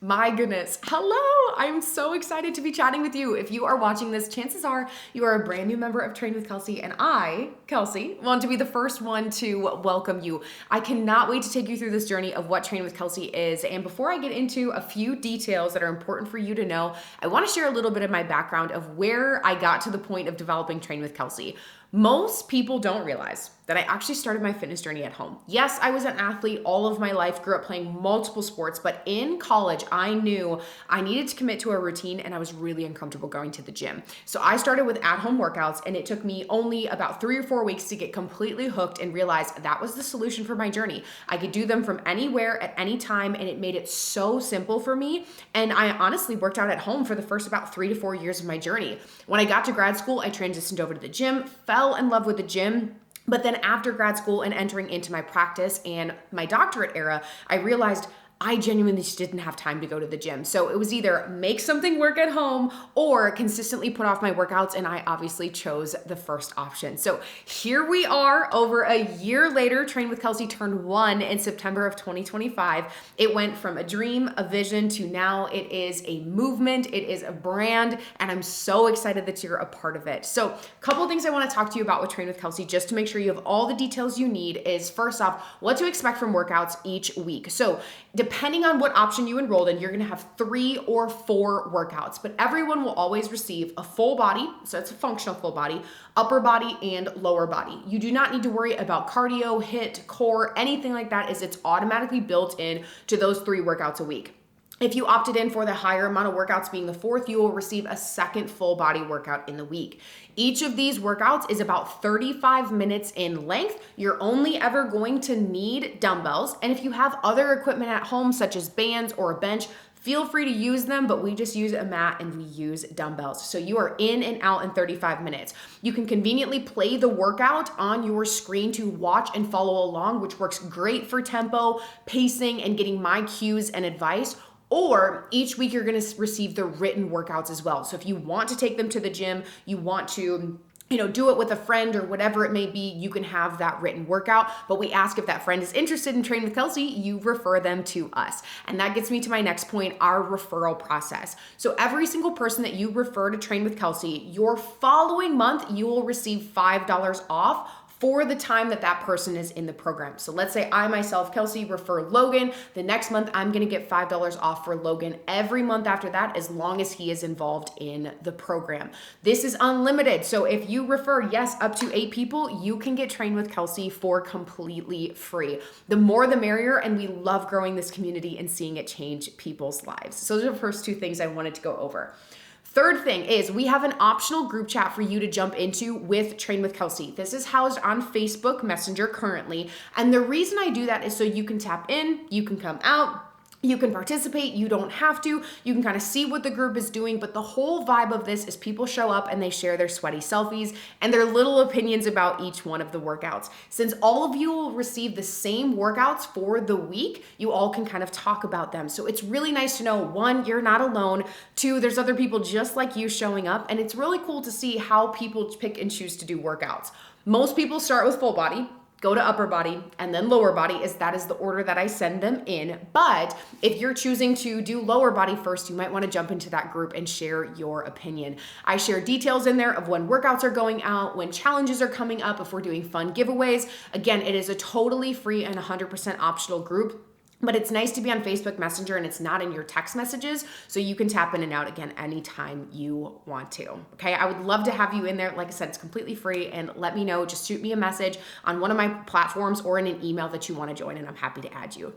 My goodness. Hello. I'm so excited to be chatting with you. If you are watching this, chances are you are a brand new member of Train with Kelsey, and I, Kelsey, want to be the first one to welcome you. I cannot wait to take you through this journey of what Train with Kelsey is. And before I get into a few details that are important for you to know, I want to share a little bit of my background of where I got to the point of developing Train with Kelsey. Most people don't realize that I actually started my fitness journey at home. Yes, I was an athlete all of my life, grew up playing multiple sports, but in college, I knew I needed to commit to a routine and I was really uncomfortable going to the gym. So I started with at-home workouts, and it took me only about 3 or 4 weeks to get completely hooked and realize that was the solution for my journey. I could do them from anywhere at any time, and it made it so simple for me. And I honestly worked out at home for the first about 3 to 4 years of my journey. When I got to grad school, I transitioned over to the gym, fell in love with the gym. But then after grad school and entering into my practice and my doctorate era, I realized I genuinely just didn't have time to go to the gym. So it was either make something work at home or consistently put off my workouts, and I obviously chose the first option. So here we are over a year later. Train with Kelsey turned 1 in September of 2025. It went from a dream, a vision, to now it is a movement, it is a brand, and I'm so excited that you're a part of it. So a couple of things I want to talk to you about with Train with Kelsey, just to make sure you have all the details you need, is first off, what to expect from workouts each week. So depending on what option you enrolled in, you're gonna have 3 or 4 workouts, but everyone will always receive a full body, so it's a functional full body, upper body, and lower body. You do not need to worry about cardio, HIIT, core, anything like that, as it's automatically built in to those 3 workouts a week. If you opted in for the higher amount of workouts being the 4th, you will receive a second full body workout in the week. Each of these workouts is about 35 minutes in length. You're only ever going to need dumbbells. And if you have other equipment at home, such as bands or a bench, feel free to use them, but we just use a mat and we use dumbbells. So you are in and out in 35 minutes. You can conveniently play the workout on your screen to watch and follow along, which works great for tempo, pacing, and getting my cues and advice. Or each week you're gonna receive the written workouts as well. So if you want to take them to the gym, you want to do it with a friend or whatever it may be, you can have that written workout. But we ask if that friend is interested in Train with Kelsey, you refer them to us. And that gets me to my next point, our referral process. So every single person that you refer to Train with Kelsey, your following month, you will receive $5 off for the time that that person is in the program. So let's say I myself, Kelsey, refer Logan. The next month, I'm gonna get $5 off for Logan every month after that, as long as he is involved in the program. This is unlimited. So if you refer, yes, up to 8 people, you can get Train with Kelsey for completely free. The more the merrier, and we love growing this community and seeing it change people's lives. So those are the first 2 things I wanted to go over. Third thing is we have an optional group chat for you to jump into with Train with Kelsey. This is housed on Facebook Messenger currently. And the reason I do that is so you can tap in, you can come out, you can participate, you don't have to, you can kind of see what the group is doing, but the whole vibe of this is people show up and they share their sweaty selfies and their little opinions about each one of the workouts. Since all of you will receive the same workouts for the week, you all can kind of talk about them. So it's really nice to know, 1, you're not alone, 2, there's other people just like you showing up, and it's really cool to see how people pick and choose to do workouts. Most people start with full body, go to upper body, and then lower body, that is the order that I send them in. But if you're choosing to do lower body first, you might want to jump into that group and share your opinion. I share details in there of when workouts are going out, when challenges are coming up, if we're doing fun giveaways. Again, it is a totally free and 100% optional group. But it's nice to be on Facebook Messenger and it's not in your text messages, so you can tap in and out again anytime you want to, okay? I would love to have you in there. Like I said, it's completely free, and let me know. Just shoot me a message on one of my platforms or in an email that you want to join, and I'm happy to add you.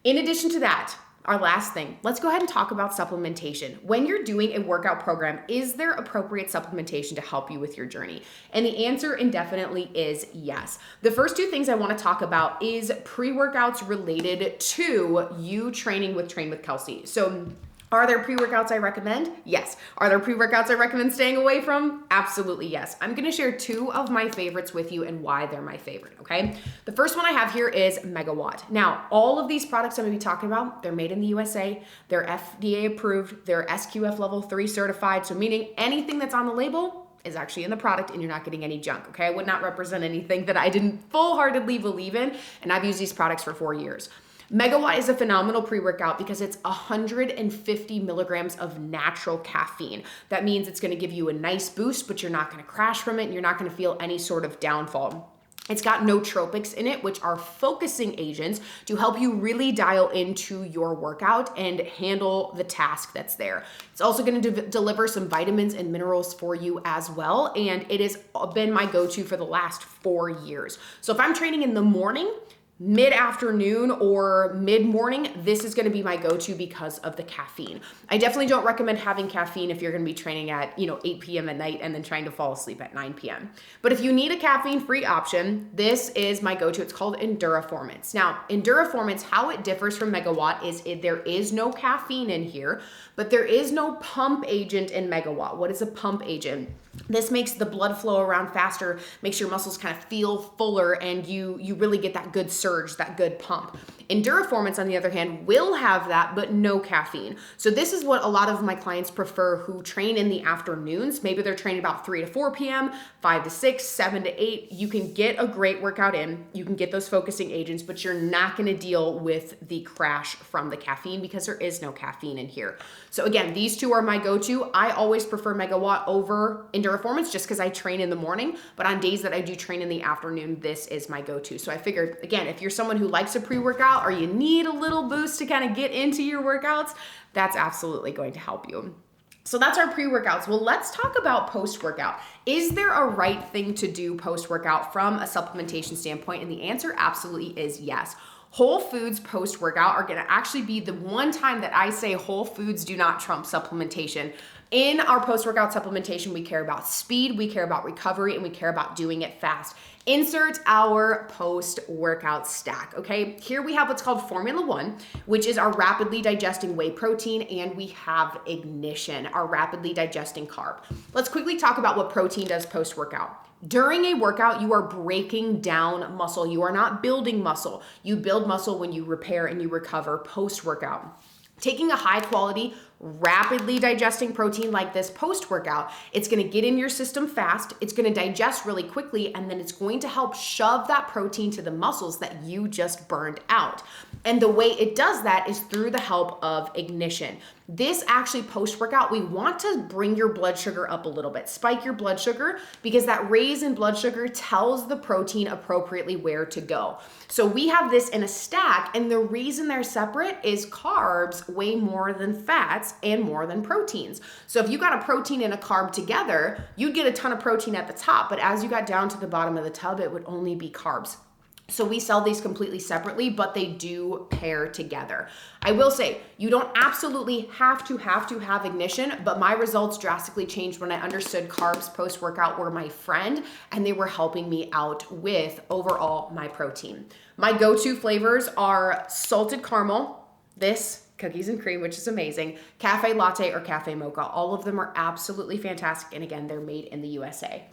In addition to that, our last thing, let's go ahead and talk about supplementation. When you're doing a workout program, is there appropriate supplementation to help you with your journey? And the answer indefinitely is yes. The first 2 things I want to talk about is pre-workouts related to you training with Train with Kelsey. So are there pre-workouts I recommend? Yes. Are there pre-workouts I recommend staying away from? Absolutely yes. I'm gonna share 2 of my favorites with you and why they're my favorite, okay? The first one I have here is Megawatt. Now, all of these products I'm gonna be talking about, they're made in the USA, they're FDA approved, they're SQF level 3 certified, so meaning anything that's on the label is actually in the product and you're not getting any junk, okay? I would not represent anything that I didn't full-heartedly believe in, and I've used these products for 4 years. Megawatt is a phenomenal pre-workout because it's 150 milligrams of natural caffeine. That means it's going to give you a nice boost, but you're not going to crash from it and you're not going to feel any sort of downfall. It's got nootropics in it, which are focusing agents to help you really dial into your workout and handle the task that's there. It's also going to deliver some vitamins and minerals for you as well. And it has been my go-to for the last 4 years. So if I'm training in the morning, mid-afternoon, or mid-morning, this is going to be my go-to because of the caffeine. I definitely don't recommend having caffeine if you're going to be training at 8 p.m. at night and then trying to fall asleep at 9 p.m. But if you need a caffeine-free option, this is my go-to. It's called Enduraformance. Now, Enduraformance, how it differs from Megawatt is there is no caffeine in here, but there is no pump agent in Megawatt. What is a pump agent? This makes the blood flow around faster, makes your muscles kind of feel fuller, and you really get that good surge, that good pump. Enduraformance, on the other hand, will have that, but no caffeine. So this is what a lot of my clients prefer who train in the afternoons. Maybe they're training about 3 to 4 p.m., 5 to 6, 7 to 8. You can get a great workout in. You can get those focusing agents, but you're not going to deal with the crash from the caffeine because there is no caffeine in here. So again, these two are my go-to. I always prefer Megawatt over Enduraformance just because I train in the morning, but on days that I do train in the afternoon, this is my go-to. So I figured, again, if you're someone who likes a pre-workout or you need a little boost to kind of get into your workouts, that's absolutely going to help you. So that's our pre-workouts. Well, let's talk about post-workout. Is there a right thing to do post-workout from a supplementation standpoint? And the answer absolutely is yes. Whole foods post-workout are going to actually be the one time that I say whole foods do not trump supplementation. In our post-workout supplementation, we care about speed, we care about recovery, and we care about doing it fast. Insert our post-workout stack, okay? Here we have what's called Formula 1, which is our rapidly digesting whey protein, and we have Ignition, our rapidly digesting carb. Let's quickly talk about what protein does post-workout. During a workout, you are breaking down muscle. You are not building muscle. You build muscle when you repair and you recover post-workout. Taking a high quality, rapidly digesting protein like this post-workout, it's gonna get in your system fast, it's gonna digest really quickly, and then it's going to help shove that protein to the muscles that you just burned out. And the way it does that is through the help of Ignition. This actually post-workout, we want to bring your blood sugar up a little bit, spike your blood sugar, because that raise in blood sugar tells the protein appropriately where to go. So we have this in a stack, and the reason they're separate is carbs weigh more than fats and more than proteins. So if you got a protein and a carb together, you'd get a ton of protein at the top, but as you got down to the bottom of the tub, it would only be carbs. So we sell these completely separately, but they do pair together. I will say, you don't absolutely have to have Ignition, but my results drastically changed when I understood carbs post-workout were my friend, and they were helping me out with overall my protein. My go-to flavors are salted caramel, this, cookies and cream, which is amazing, cafe latte or cafe mocha. All of them are absolutely fantastic, and again, they're made in the USA.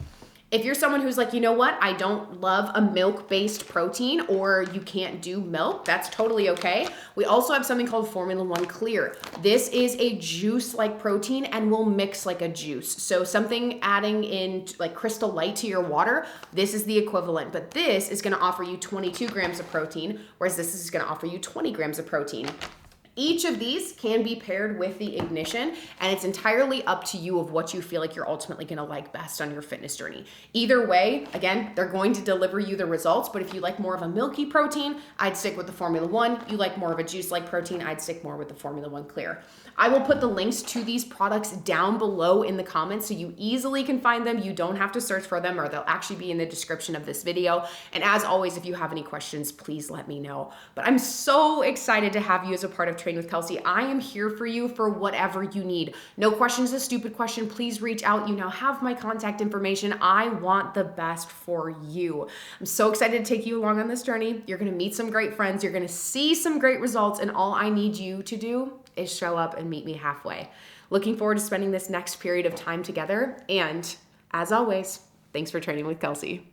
If you're someone who's like, you know what, I don't love a milk-based protein, or you can't do milk, that's totally okay. We also have something called Formula 1 Clear. This is a juice-like protein and will mix like a juice. So something adding in like Crystal Light to your water, this is the equivalent, but this is gonna offer you 22 grams of protein, whereas this is gonna offer you 20 grams of protein. Each of these can be paired with the Ignition, and it's entirely up to you of what you feel like you're ultimately gonna like best on your fitness journey. Either way, again, they're going to deliver you the results, but if you like more of a milky protein, I'd stick with the Formula 1. You like more of a juice-like protein, I'd stick more with the Formula 1 Clear. I will put the links to these products down below in the comments so you easily can find them. You don't have to search for them, or they'll actually be in the description of this video. And as always, if you have any questions, please let me know. But I'm so excited to have you as a part of Train with Kelsey. I am here for you for whatever you need. No question is a stupid question. Please reach out. You now have my contact information. I want the best for you. I'm so excited to take you along on this journey. You're going to meet some great friends. You're going to see some great results. And all I need you to do is show up and meet me halfway. Looking forward to spending this next period of time together. And as always, thanks for training with Kelsey.